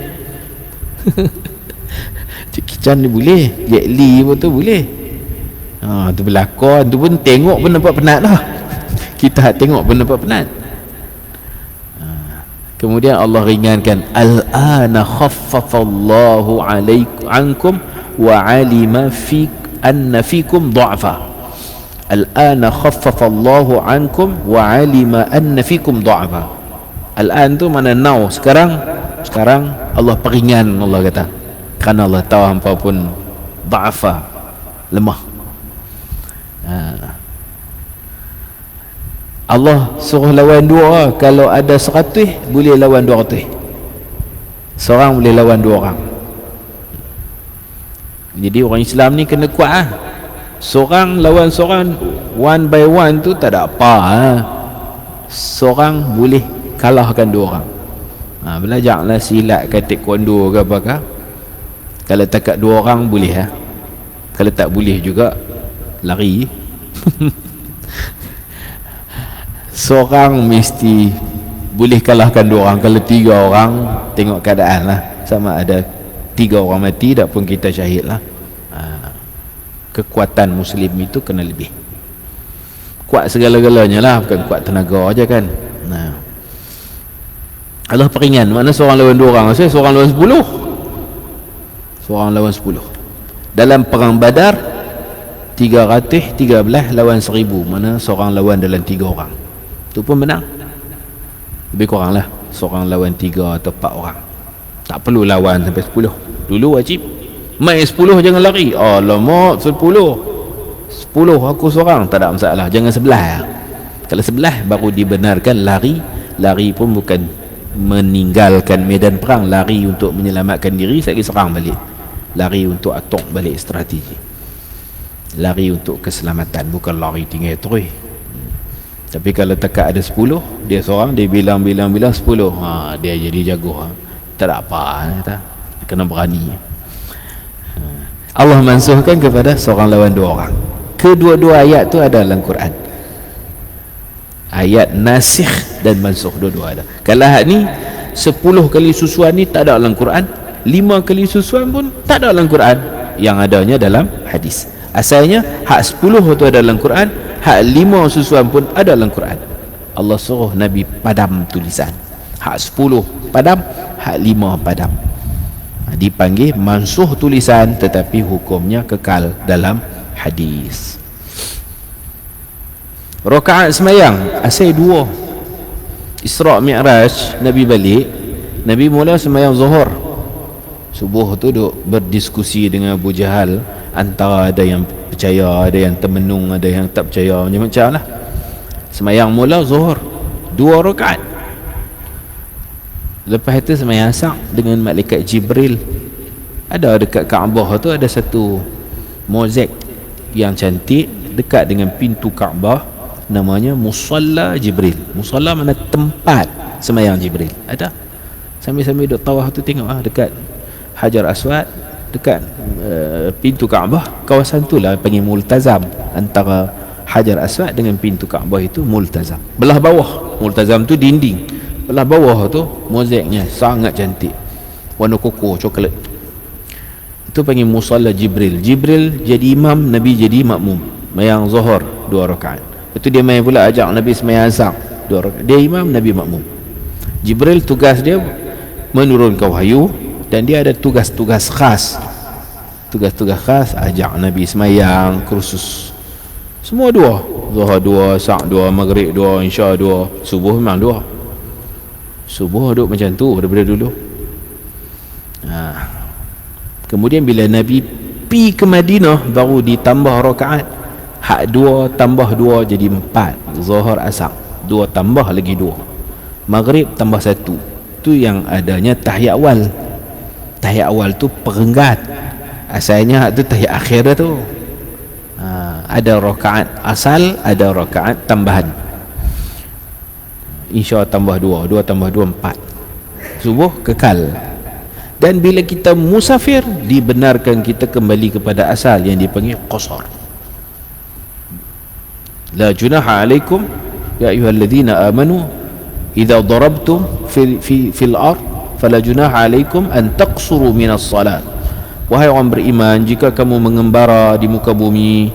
Jackie Chan ni boleh, Jet Li pun tu boleh. Tu berlakon tu pun tengok pun nampak penat lah. Kita tengok pun nampak penat. Kemudian Allah ringankan, al-ana khaffafallahu ankum wa alima anna fikum dha'fa. Al-ana khaffafallahu ankum wa alima anna fikum dha'fa. Al-an tu mana now, sekarang Allah peringan, Allah kata, kerana Allah tahu hampa pun dha'fa, lemah. Allah suruh lawan 2, kalau ada 100 boleh lawan 200. Seorang boleh lawan 2 orang. Jadi orang Islam ni kena kuat lah. Seorang lawan seorang, one by one tu tak ada apa lah. Seorang boleh kalahkan 2 orang. Belajarlah silat ke taekwondo ke apakah. Kalau takat 2 orang boleh lah. Kalau tak boleh juga lari. Seorang mesti boleh kalahkan 2 orang. Kalau 3 orang, tengok keadaan lah. Sama ada 3 orang mati, tak pun kita syahid lah. Kekuatan Muslim itu kena lebih kuat segala-galanya lah, bukan kuat tenaga aja kan. Allah peringan, mana seorang lawan 2 orang, maksudnya seorang lawan 10. Seorang lawan 10. Dalam perang Badar 313 lawan 1000, mana seorang lawan dalam 3 orang. Itu pun menang. Lebih kurang lah seorang lawan 3 atau 4 orang. Tak perlu lawan sampai 10. Dulu wajib main 10, jangan lari. Alamak, 10 aku seorang, tak ada masalah. Jangan 11. Kalau 11 baru dibenarkan lari. Lari pun bukan meninggalkan medan perang, lari untuk menyelamatkan diri, saya serang balik. Lari untuk atok balik strategi. Lari untuk keselamatan, bukan lari tinggal terus. Tapi kalau tekak ada 10, dia seorang, dia bilang 10, dia jadi jago. Tak ada apa, dia kena berani. Allah mansuhkan kepada seorang lawan 2 orang. Kedua-dua ayat tu ada dalam Quran. Ayat nasikh dan mansuh, dua-dua ada. Kalau ni 10 kali susuan ni tak ada dalam Quran, 5 kali susuan pun tak ada dalam Quran. Yang adanya dalam hadis. Asalnya hak 10 tu ada dalam Quran, hak 5 susuan pun ada dalam Quran. Allah suruh Nabi padam tulisan. Hak 10 padam, hak 5 padam. Dipanggil mansuh tulisan, tetapi hukumnya kekal dalam hadis. Rakaat semayang asal 2. Isra' Mi'raj, Nabi balik, Nabi mula semayang zuhur. Subuh tu duk berdiskusi dengan Abu Jahal, antara ada yang percaya, ada yang termenung, ada yang tak percaya, macam-macam lah. Semayang mula zuhur 2 rakaat. Lepas itu semayang asar dengan malaikat Jibril. Ada dekat Kaabah tu ada satu mozaik yang cantik dekat dengan pintu Kaabah, namanya Musalla Jibril. Musalla mana tempat semayang Jibril. Ada. Sambil-sambil duk tawaf tu tengok dekat Hajar Aswad, dekat pintu Kaabah. Kawasan tu lah panggil Multazam. Antara Hajar Aswad dengan pintu Kaabah itu Multazam. Belah bawah Multazam tu dinding, belah bawah tu mozaiknya sangat cantik, warna koko coklat. Itu panggil Musalla Jibril. Jibril jadi imam, Nabi jadi makmum. Mayang zuhur 2 rakaat. Itu dia main pula ajak Nabi semayang asar 2 rakaat. Dia imam, Nabi makmum. Jibril tugas dia menurunkan wahyu, dan dia ada tugas-tugas khas. Tugas-tugas khas ajak Nabi semayang kursus. Semua 2. Zuhur 2, asar 2, maghrib 2, isya 2, subuh memang 2. Subuh duduk macam tu daripada dulu. Kemudian bila Nabi pi ke Madinah, baru ditambah rakaat. Hak 2 tambah 2 jadi 4. Zuhur asar 2 tambah lagi 2, maghrib tambah 1. Tu yang adanya tahiyat awal. Tahiyat awal tu perenggat. Asalnya hak tu tahiyat akhir tu. Ada rakaat asal, ada rakaat tambahan. Isya tambah 2, 2 tambah 2 4. Subuh kekal. Dan bila kita musafir, dibenarkan kita kembali kepada asal yang dipanggil qasar. La junaha alaikum ya ayyuhalladzina amanu idza darabtum fil ard fala junaha alaikum an taqsuru minas salat. Wahai orang beriman, jika kamu mengembara di muka bumi,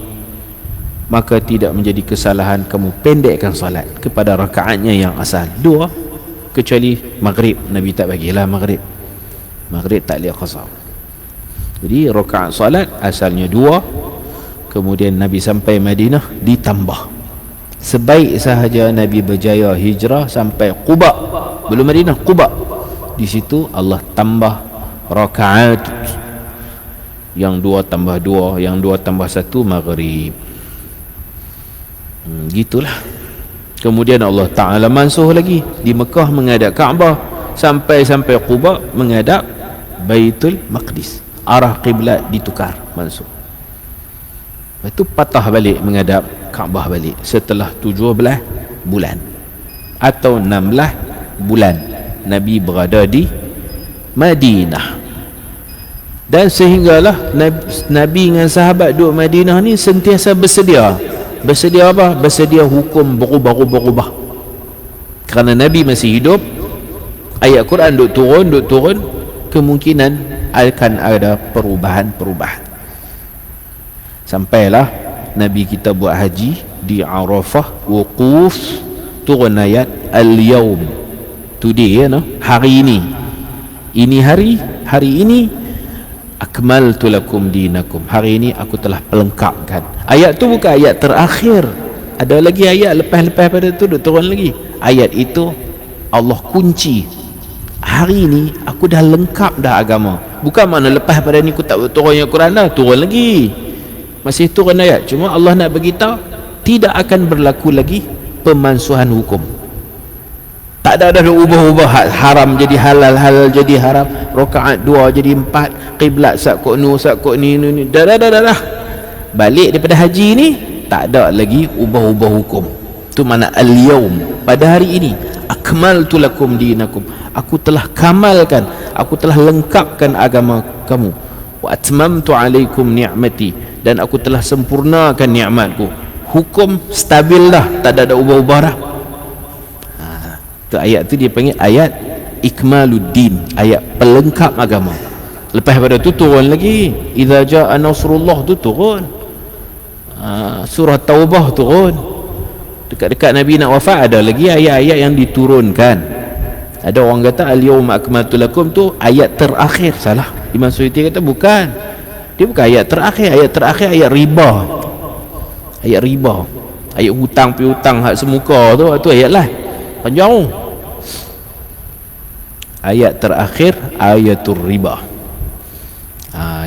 maka tidak menjadi kesalahan kamu pendekkan salat kepada rakaatnya yang asal 2, kecuali maghrib. Nabi tak bagilah maghrib tak boleh qasar. Jadi rakaat salat asalnya 2, kemudian Nabi sampai Madinah ditambah. Sebaik sahaja Nabi berjaya hijrah sampai Quba, belum Madinah, Quba, di situ Allah tambah rakaat, yang 2 tambah 2, yang 2 tambah 1 maghrib. Gitulah. Kemudian Allah Ta'ala mansuh lagi, di Mekah menghadap Kaabah, sampai Quba menghadap Baitul Maqdis, arah kiblat ditukar, mansuh. Lepas tu patah balik menghadap Kaabah balik setelah 17 bulan atau 16 bulan Nabi berada di Madinah. Dan sehinggalah Nabi dengan sahabat duduk Madinah ni sentiasa bersedia apa? Bersedia hukum berubah. Kerana Nabi masih hidup, ayat Quran duk turun, kemungkinan akan ada perubahan. Sampailah Nabi kita buat haji di Arafah, wukuf, turun ayat al-yawm, today, hari ini hari ini akmaltu lakum dinakum, hari ini aku telah pelengkapkan. Ayat tu bukan ayat terakhir, ada lagi ayat lepas pada tu turun lagi. Ayat itu Allah kunci, hari ini aku dah lengkap dah agama. Bukan makna lepas pada ni aku tak turun ayat Quran dah, turun lagi, masih turun ayat. Cuma Allah nak beritahu tidak akan berlaku lagi pemansuhan hukum. Tak ada ubah-ubah, haram jadi halal, halal jadi haram, rakaat 2 jadi 4, kiblat sakut ni. Dah. Balik daripada haji ni tak ada lagi ubah-ubah hukum. Tu mana al-yawm, pada hari ini akmaltu lakum dinakum, aku telah kamalkan, aku telah lengkapkan agama kamu. Wa atmamtu alaikum ni'mati, dan aku telah sempurnakan nikmatku. Hukum stabil dah, tak ada ubah-ubah dah. Tu ayat tu dia panggil ayat ikmaluddin, ayat pelengkap agama. Lepas pada tu turun lagi idza jaa nasrullah, tu turun. Surah Taubah turun. Dekat-dekat Nabi nak wafat ada lagi ayat-ayat yang diturunkan. Ada orang kata al-yawma akmaltu lakum tu ayat terakhir. Salah. Imam Suyuti kata bukan. Dia bukan ayat terakhir. Ayat terakhir ayat riba. Ayat hutang piutang hak semuka tu ayat lah. Panjang. Ayat terakhir ayatul riba.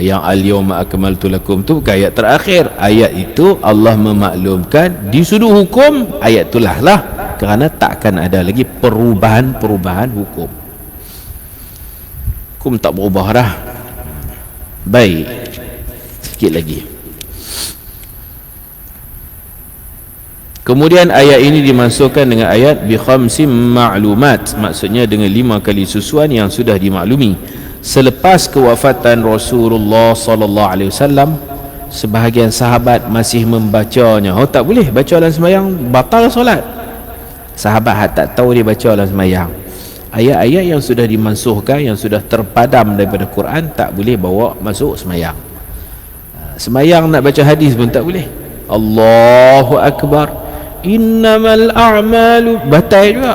Yang al-yawma akmaltu lakum tu bukan ayat terakhir. Ayat itu Allah memaklumkan di sudut hukum ayat itulah kerana takkan ada lagi perubahan hukum. Hukum tak berubah dah. Baik, sikit lagi. Kemudian ayat ini dimasukkan dengan ayat bi khamsim ma'lumat, maksudnya dengan 5 kali susuan yang sudah dimaklumi. Selepas kewafatan Rasulullah sallallahu alaihi wasallam, sebahagian sahabat masih membacanya. Tak boleh baca dalam sembahyang, batal solat. Sahabat tak tahu dia baca dalam sembahyang. Ayat-ayat yang sudah dimansuhkan, yang sudah terpadam daripada Quran, tak boleh bawa masuk sembahyang. Sembahyang nak baca hadis pun tak boleh. Allahu Akbar, innamal a'malu, batal juga.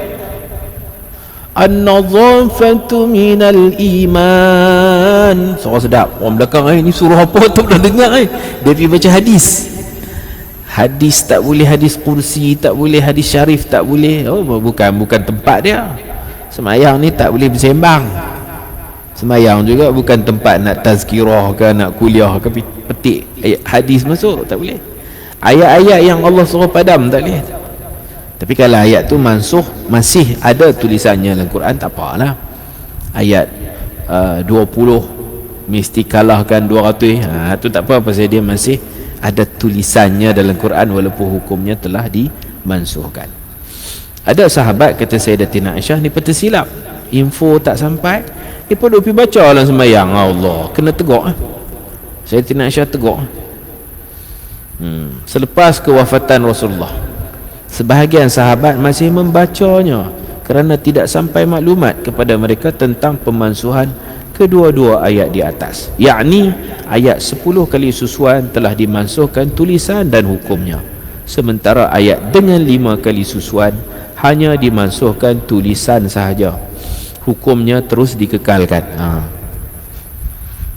An-nadhafatu minal iman. Suara sedap. Orang belakang ni suruh apa tu dah dengar dia pergi baca hadis. Hadis tak boleh, hadis kursi tak boleh, hadis syarif tak boleh. Bukan tempat dia. Semayang ni tak boleh bersembang. Semayang juga bukan tempat nak tazkirah ke, nak kuliah ke, petik ayat hadis masuk, tak boleh. Ayat-ayat yang Allah suruh padam tak boleh. Tapi kalau ayat tu mansuh, masih ada tulisannya dalam Quran, tak apalah. Ayat 20 mesti kalahkan 200, tu tak apa, pasal dia masih ada tulisannya dalam Quran walaupun hukumnya telah dimansuhkan. Ada sahabat kata Sayyidatina Aisyah ni tersilap, info tak sampai, dia pun duk pergi baca dalam sembahyang. Allah, kena tegur. Sayyidina Aisyah tegur. Selepas kewafatan Rasulullah, sebahagian sahabat masih membacanya kerana tidak sampai maklumat kepada mereka tentang pemansuhan kedua-dua ayat di atas, yakni ayat 10 kali susuan telah dimansuhkan tulisan dan hukumnya, sementara ayat dengan 5 kali susuan hanya dimansuhkan tulisan sahaja, hukumnya terus dikekalkan.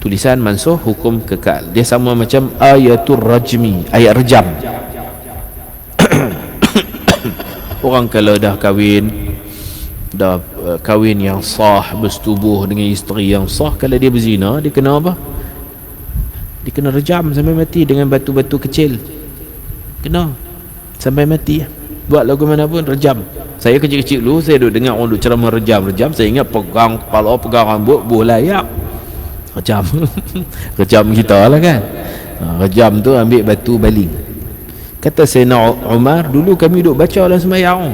Tulisan mansuh, hukum kekal. Dia sama macam ayatul rajmi, ayat rejam. Orang kalau dah kahwin, dah kahwin yang sah, bersetubuh dengan isteri yang sah, kalau dia berzina, dia kena apa? Dia kena rejam sampai mati dengan batu-batu kecil. Kena sampai mati. Buat lagu mana pun rejam. Saya kecil-kecil dulu, saya duduk dengar orang duduk ceramah rejam-rejam, saya ingat pegang kepala, pegang rambut, buah layak. Rejam. Rejam kita lah kan. Rejam tu ambil batu baling. Kata Sayyidina Umar, dulu kami duduk baca dalam sembahyang,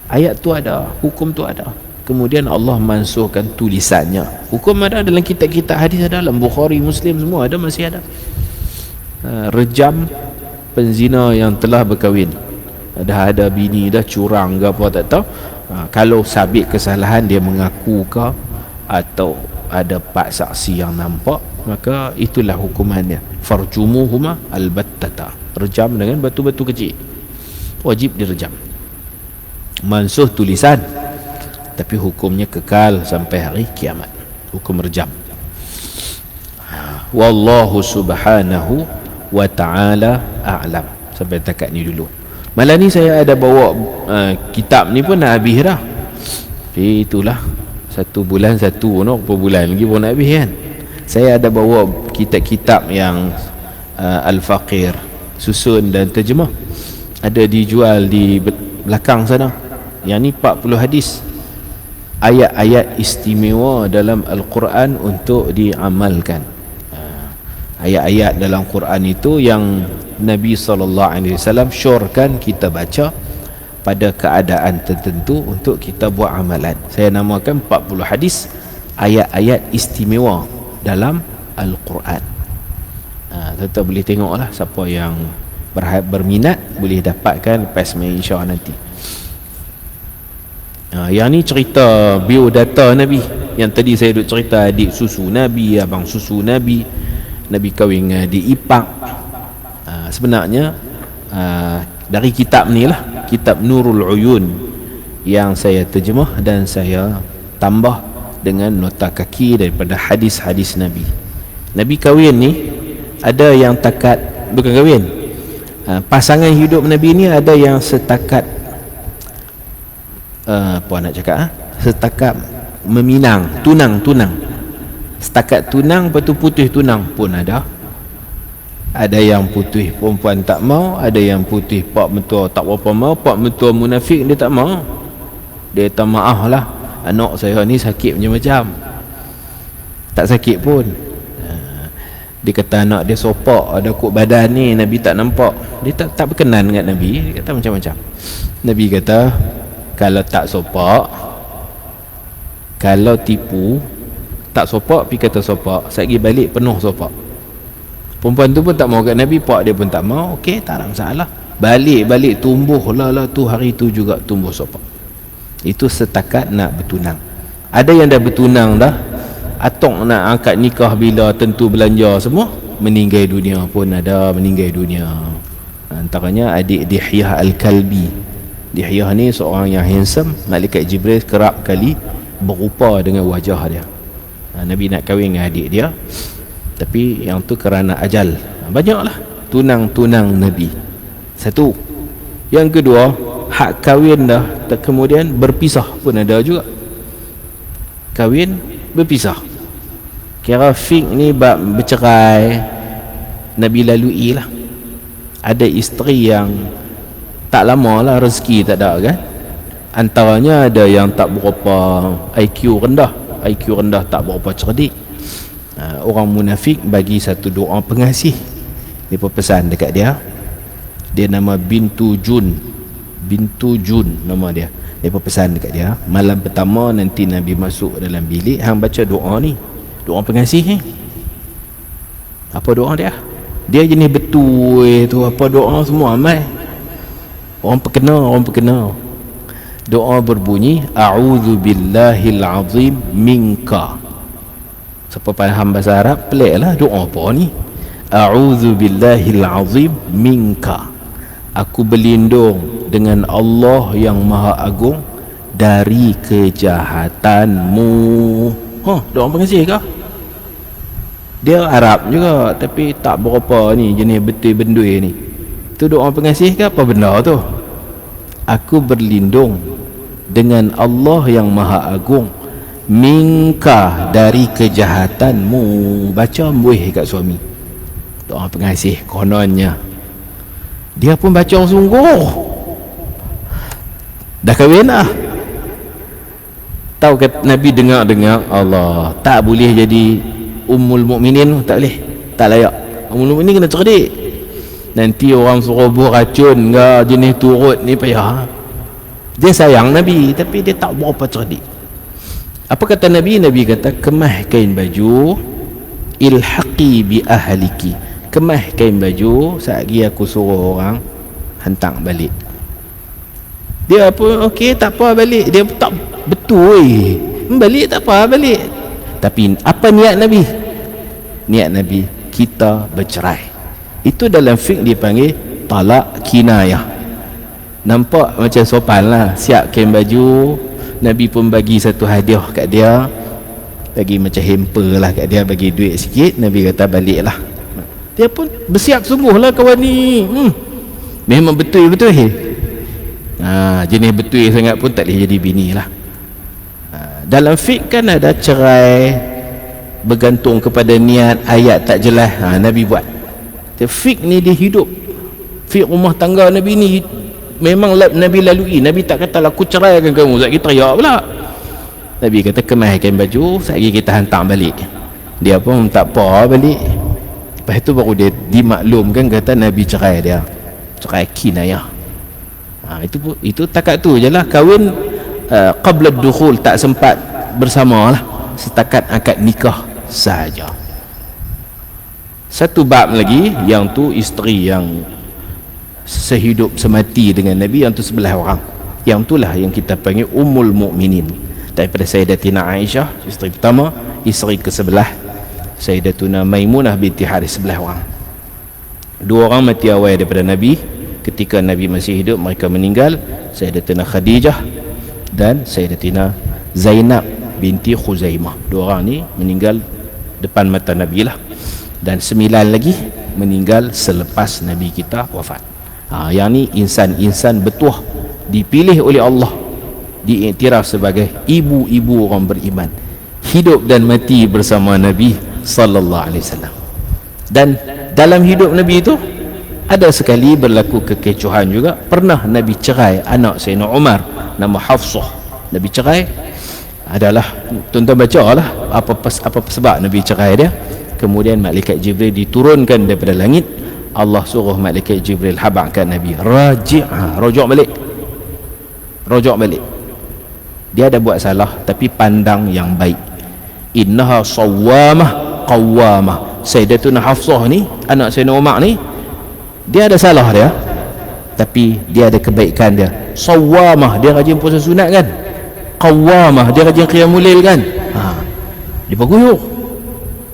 ayat tu ada, hukum tu ada, kemudian Allah mansuhkan tulisannya. Hukum ada dalam kitab-kitab hadis, ada dalam Bukhari, Muslim, semua ada, masih ada. Rejam penzina yang telah berkahwin, dah ada bini, dah curang ke apa tak tahu, kalau sabit kesalahan, dia mengaku ke atau ada pak saksi yang nampak, maka itulah hukumannya. Farjumuhuma albattata, rejam dengan batu-batu kecil, wajib direjam. Mansuh tulisan, tapi hukumnya kekal sampai hari kiamat, hukum rejam. Wallahu subhanahu wa ta'ala a'lam. Sampai takat ni dulu. Malam ni saya ada bawa kitab ni pun nak habis dah. Itulah 1 bulan 1 berapa bulan lagi pun nak habis kan. Saya ada bawa kitab-kitab yang Al-Faqir, susun dan terjemah, ada dijual di belakang sana. Yang ni 40 hadis, ayat-ayat istimewa dalam Al-Quran untuk diamalkan. Ayat-ayat dalam Quran itu yang Nabi SAW syorkan kita baca pada keadaan tertentu untuk kita buat amalan. Saya namakan 40 hadis ayat-ayat istimewa dalam Al-Quran. Tuan-tuan boleh tengoklah, siapa yang berminat boleh dapatkan lepas main insya-Allah nanti. Yang ni cerita biodata Nabi. Yang tadi saya duk cerita adik susu Nabi, abang susu Nabi, Nabi kahwin dengan adik ipar. Sebenarnya dari kitab ni lah, kitab Nurul Uyun, yang saya terjemah dan saya tambah dengan nota kaki daripada hadis-hadis Nabi. Nabi kahwin ni ada yang takat, bukan kahwin, pasangan hidup Nabi ni ada yang setakat apa nak cakap, setakat meminang, tunang, setakat tunang, lepas tu putih tunang pun ada. Ada yang putih perempuan tak mau, ada yang putih pak mentua tak berapa mau, pak mentua munafik dia tak mau. Dia kata maaf lah, anak saya ni sakit macam-macam. Tak sakit pun. Dia kata anak dia sopak, ada kut badan ni, Nabi tak nampak. Dia tak berkenan dengan Nabi. Dia kata macam-macam. Nabi kata, kalau tak sopak, kalau tipu, tak sopak, pergi kata sopak, sekali balik penuh sopak. Perempuan tu pun tak mau kat Nabi, pak dia pun tak mau. Okey, tak ada masalah. Balik tumbuh lah tu, hari tu juga tumbuh sopak. Itu setakat nak bertunang. Ada yang dah bertunang dah, atok nak angkat nikah bila tentu belanja semua, meninggal dunia pun ada, meninggal dunia. Antaranya adik Dihyah Al-Kalbi. Dihyah ni seorang yang handsome, malaikat Jibril kerap kali berupa dengan wajah dia. Nabi nak kahwin dengan adik dia, tapi yang tu kerana ajal. Banyaklah tunang-tunang Nabi. Satu. Yang kedua, hak kahwin dah, kemudian berpisah pun ada juga. Kahwin berpisah, kira fik ni bab bercerai, Nabi lalui lah. Ada isteri yang tak lama lah rezeki tak ada kan. Antaranya ada yang tak berapa IQ rendah, tak berapa cerdik. Orang munafik bagi satu doa pengasih. Dia pesan dekat dia. Dia nama Bintu Jun nama dia. Dia pesan dekat dia, malam pertama nanti Nabi masuk dalam bilik, hang baca doa ni, doa pengasih ni. Apa doa dia? Dia jenis betul tu, apa doa semua amal. Orang perkenal. Doa berbunyi, a'udzu billahil azim minka. Siapa faham bahasa Arab, peliklah doa apa ni? A'udzu billahil azim minka. Aku berlindung dengan Allah yang maha agung dari kejahatanmu. Doa pengasih kah? Dia Arab juga tapi tak berapa ni, jenis betul bendui ni. Tu doa pengasih ke apa benda tu? Aku berlindung dengan Allah yang maha agung minka, dari kejahatanmu. Baca buih kat suami. Doa pengasih kononnya. Dia pun baca sungguh. Dah kahwin dah. Tahu kata Nabi dengar Allah, tak boleh jadi Ummul Mukminin, tak boleh. Tak layak. Ummul Mukminin kena cerdik. Nanti orang suruh buat racun ke jenis turut ni payah. Dia sayang Nabi tapi dia tak berapa cerdik. Apa kata Nabi? Nabi kata, kemah kain baju, ilhaqi bi ahliki. Kemah kain baju, satgi aku suruh orang hantar balik. Dia pun okey, tak apa balik. Dia tak betul balik, tak apa balik. Tapi apa niat Nabi? Niat Nabi kita bercerai. Itu dalam fiqh dipanggil talak kinayah. Nampak macam sopan lah, siap kain baju. Nabi pun bagi satu hadiah kat dia, bagi macam hamper lah kat dia, bagi duit sikit. Nabi kata balik lah. Dia pun bersiap sungguh lah kawan ni. Memang betul-betul jenis betul sangat pun tak boleh jadi bini lah. Dalam fiqh kan ada cerai bergantung kepada niat, ayat tak jelas, Nabi buat. Fiqh ni dia hidup. Fiqh rumah tangga Nabi ni memang Nabi lalui. Nabi tak kata aku ceraikan kamu, sekejap kita teriak pula. Nabi kata kemahkan baju, sekejap kita hantar balik. Dia pun tak apa balik. Lepas tu baru dia dimaklumkan kata Nabi cerai dia, cerai kinayah. Itu takat tu je lah. Kahwin qabla dukhul, tak sempat bersama lah, setakat akad nikah sahaja. Satu bab lagi, yang tu isteri yang sehidup semati dengan Nabi, yang tu sebelah orang. Yang itulah yang kita panggil Ummul Mukminin. Daripada Sayyidatina Aisyah, isteri pertama, isteri ke-11 Sayyidatuna Maimunah binti Haris, sebelah orang. Dua orang mati awal daripada Nabi. Ketika Nabi masih hidup, mereka meninggal. Sayyidatina Khadijah dan Sayyidatina Zainab binti Khuzaimah. Dua orang ni meninggal depan mata Nabi lah. Dan 9 lagi meninggal selepas Nabi kita wafat. Yang ni insan-insan bertuah, dipilih oleh Allah, diiktiraf sebagai ibu-ibu orang beriman, hidup dan mati bersama Nabi sallallahu alaihi wasallam. Dan dalam hidup Nabi itu ada sekali berlaku kekecohan juga. Pernah Nabi cerai anak Sayyidina Umar, nama Hafsah. Nabi cerai adalah, tuan-tuan baca lah apa sebab Nabi cerai dia. Kemudian malaikat Jibril diturunkan daripada langit. Allah suruh malaikat Jibril habaqkan Nabi, rojok balik. Dia ada buat salah tapi pandang yang baik. Innaha sawwamah qawwamah. Sayyidatuna Hafsah ni, anak Sayyidina Umar ni, dia ada salah dia tapi dia ada kebaikan dia. Sawwamah, dia rajin puasa sunat kan. Qawwamah, dia rajin qiyamul lail kan. Dia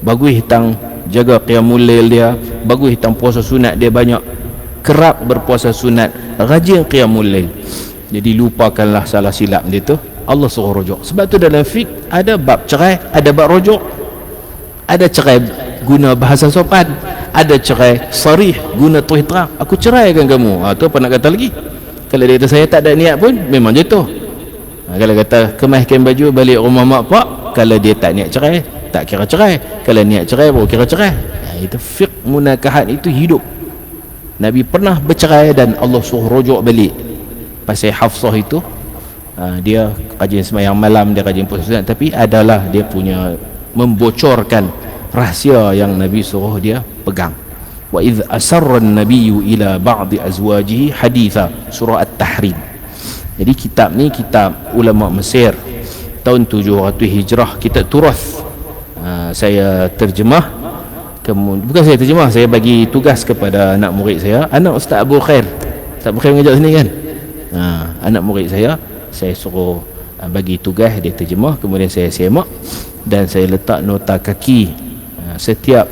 bagus tang jaga qiyamul lail dia, bagus tang puasa sunat dia banyak, kerap berpuasa sunat, rajin qiyamul lail. Jadi lupakanlah salah silap dia tu. Allah suruh rojok. Sebab tu dalam fiqh ada bab cerai, ada bab rojok. Ada cerai guna bahasa sopan, ada cerai sarih guna terus terang, aku ceraikan kamu. Tu apa nak kata lagi? Kalau dia kata saya tak ada niat pun memang jatuh. Kalau kata kemahkan baju balik rumah mak pak, kalau dia tak niat cerai, tak kira cerai. Kalau niat cerai baru kira cerai. Itu fiqh munakahat, itu hidup. Nabi pernah bercerai dan Allah suruh rojok balik. Pasal Hafsah itu dia rajin sembahyang malam, dia rajin puasa sunat, tapi adalah dia punya membocorkan rahsia yang Nabi suruh dia pegang. Wa idh asarra an-nabiyyu ila ba'di azwajihi haditha, surah At-Tahrim. Jadi kitab ni kitab ulama Mesir tahun 700 Hijrah, kitab Turath. Saya terjemah, bukan saya terjemah, saya bagi tugas kepada anak murid saya, anak Ustaz Abu Khair. Ustaz Abu Khair mengajar sini kan. Anak murid saya suruh bagi tugas, dia terjemah, kemudian saya semak dan saya letak nota kaki. Setiap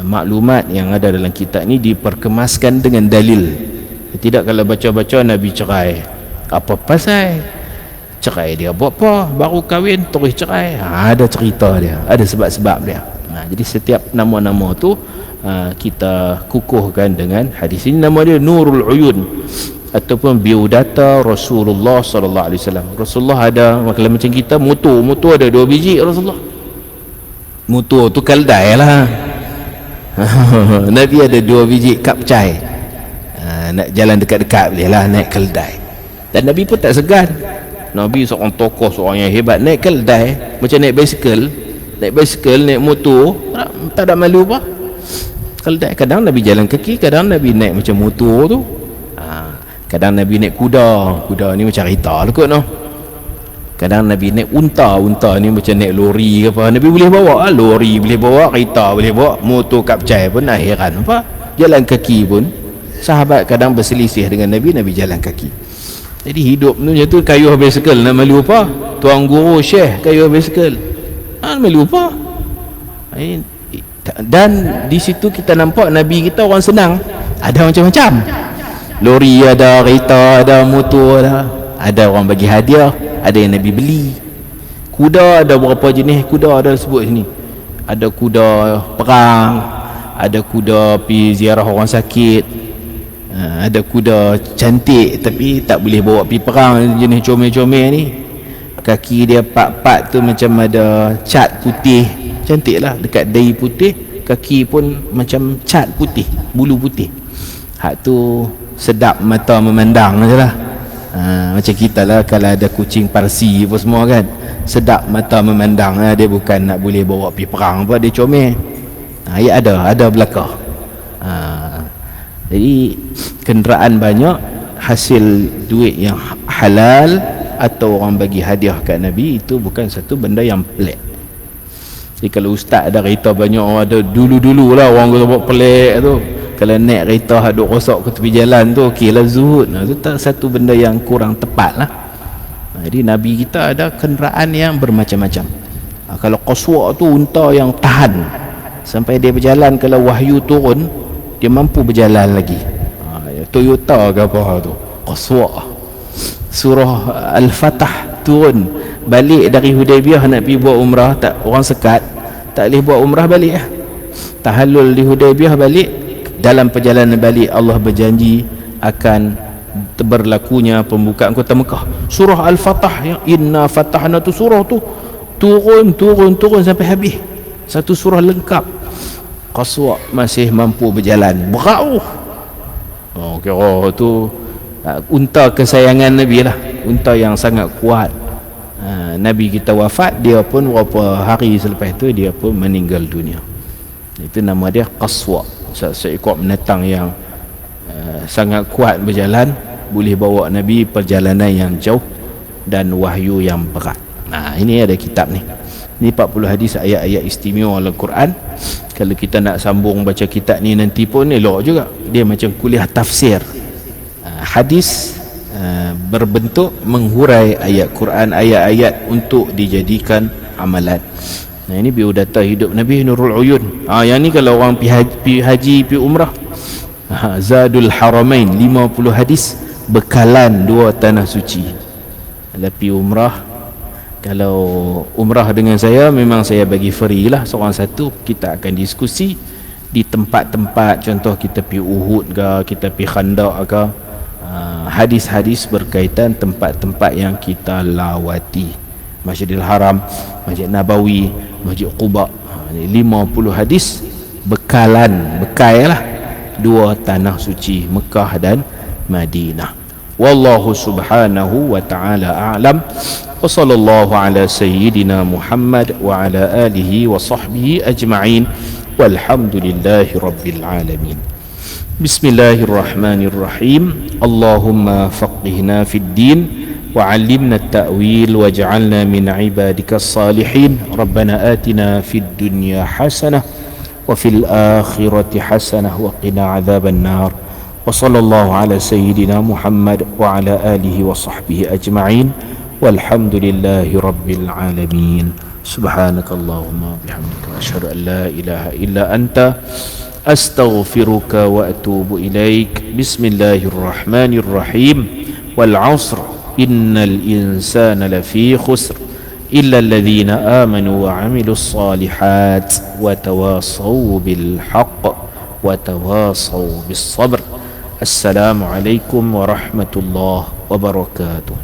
maklumat yang ada dalam kitab ni diperkemaskan dengan dalil. Tidak kalau baca-baca Nabi cerai, apa pasal cerai dia buat apa, baru kahwin terus cerai, ada cerita dia, ada sebab-sebab dia. Jadi setiap nama-nama tu kita kukuhkan dengan hadis. Ini nama dia Nurul Uyun ataupun biodata Rasulullah sallallahu alaihi wasallam. Rasulullah ada, kalau macam kita motor ada 2 biji Rasulullah. Motor tu kaldai lah. Nabi ada 2 biji kapcai. Nak jalan dekat-dekat boleh lah naik keldai. Dan Nabi pun tak segan. Nabi seorang tokoh, seorang yang hebat, naik keldai macam naik basikal, naik motor, tak ada malu apa. Keldai, kadang Nabi jalan kaki, kadang Nabi naik macam motor tu, kadang Nabi naik kuda ni macam kereta lah kot, no? Kadang Nabi naik unta ni macam naik lori ke apa. Nabi boleh bawa lori, boleh bawa kereta, boleh bawa motor kapcai pun, heran apa. Jalan kaki pun sahabat kadang berselisih dengan Nabi jalan kaki. Jadi hidup tu macam tu, kayuh basikal, nak malu apa? Tuan guru syekh kayuh basikal, malu apa? Dan di situ kita nampak Nabi kita orang senang, ada macam-macam. Lori ada, kereta ada, motor ada orang bagi hadiah, ada yang Nabi beli. Kuda ada berapa jenis kuda ada sebut sini. Ada kuda perang, ada kuda pergi ziarah orang sakit, ada kuda cantik tapi tak boleh bawa pergi perang, jenis comel-comel ni. Kaki dia pat-pat tu macam ada cat putih, cantik lah, dekat dahi putih, kaki pun macam cat putih, bulu putih. Hak tu sedap mata memandang je lah. Macam kita lah kalau ada kucing Parsi apa semua kan, sedap mata memandang lah. Dia bukan nak boleh bawa pergi perang apa, dia comel. Ya ada belakang. Jadi kenderaan banyak, hasil duit yang halal atau orang bagi hadiah kat Nabi, itu bukan satu benda yang pelik. Jadi kalau ustaz ada kereta banyak, orang ada dulu-dulu lah orang kata buat pelik tu, kalau naik kereta haduk rosak ke tepi jalan tu, okey lah zuhud. Itu tak satu benda yang kurang tepat lah. Jadi Nabi kita ada kenderaan yang bermacam-macam. Kalau qaswa tu unta yang tahan sampai dia berjalan, kalau wahyu turun dia mampu berjalan lagi. Toyota ke apa tu, qaswa. Surah Al-Fatah turun, balik dari Hudaibiyah nak pergi buat umrah, tak, orang sekat, tak boleh buat umrah balik lah. Tahallul di Hudaibiyah balik, dalam perjalanan balik Allah berjanji akan berlakunya pembukaan kota Mekah. Surah Al-Fatah yang Inna Fatahna tu, surah tu turun sampai habis, satu surah lengkap. Qaswa masih mampu berjalan, berauh. Kira tu unta kesayangan Nabi lah, unta yang sangat kuat. Nabi kita wafat, dia pun beberapa hari selepas itu dia pun meninggal dunia. Itu nama dia Qaswa, seekor binatang yang sangat kuat berjalan, boleh bawa Nabi perjalanan yang jauh dan wahyu yang berat. Ini ada kitab ni. Ini 40 hadis ayat-ayat istimewa Al-Quran. Kalau kita nak sambung baca kitab ni nanti pun elok juga. Dia macam kuliah tafsir. Hadis berbentuk menghurai ayat Quran, ayat-ayat untuk dijadikan amalan. Ini biodata hidup Nabi, Nurul Uyun. Yang ni kalau orang pergi haji, pergi umrah, Zadul Haramain 50 hadis, bekalan 2 tanah suci. Kalau pergi umrah, kalau umrah dengan saya, memang saya bagi free lah, seorang satu. Kita akan diskusi di tempat-tempat, contoh kita pergi Uhud ke, kita pergi Khandaq ke, hadis-hadis berkaitan tempat-tempat yang kita lawati, Masjidil Haram, Masjid Nabawi, Masjid Quba. 50 hadis bekalan, bekal lah 2 tanah suci, Mekah dan Madinah. Wallahu subhanahu wa ta'ala a'lam. Wa sallallahu ala sayyidina Muhammad wa ala alihi wa sahbihi ajma'in. Walhamdulillahi rabbil alamin. Bismillahirrahmanirrahim. Allahumma faqihna fid din وعلمنا التأويل واجعلنا من عبادك الصالحين ربنا آتنا في الدنيا حسنة وفي الآخرة حسنة وقنا عذاب النار وصلى الله على سيدنا محمد وعلى آله وصحبه أجمعين والحمد لله رب العالمين سبحانك اللهم وبحمدك أشهد أن لا إله إلا أنت أستغفرك وأتوب إليك بسم الله الرحمن الرحيم والعصر إن الإنسان لفي خسر إلا الذين آمنوا وعملوا الصالحات وتواصوا بالحق وتواصوا بالصبر السلام عليكم ورحمة الله وبركاته.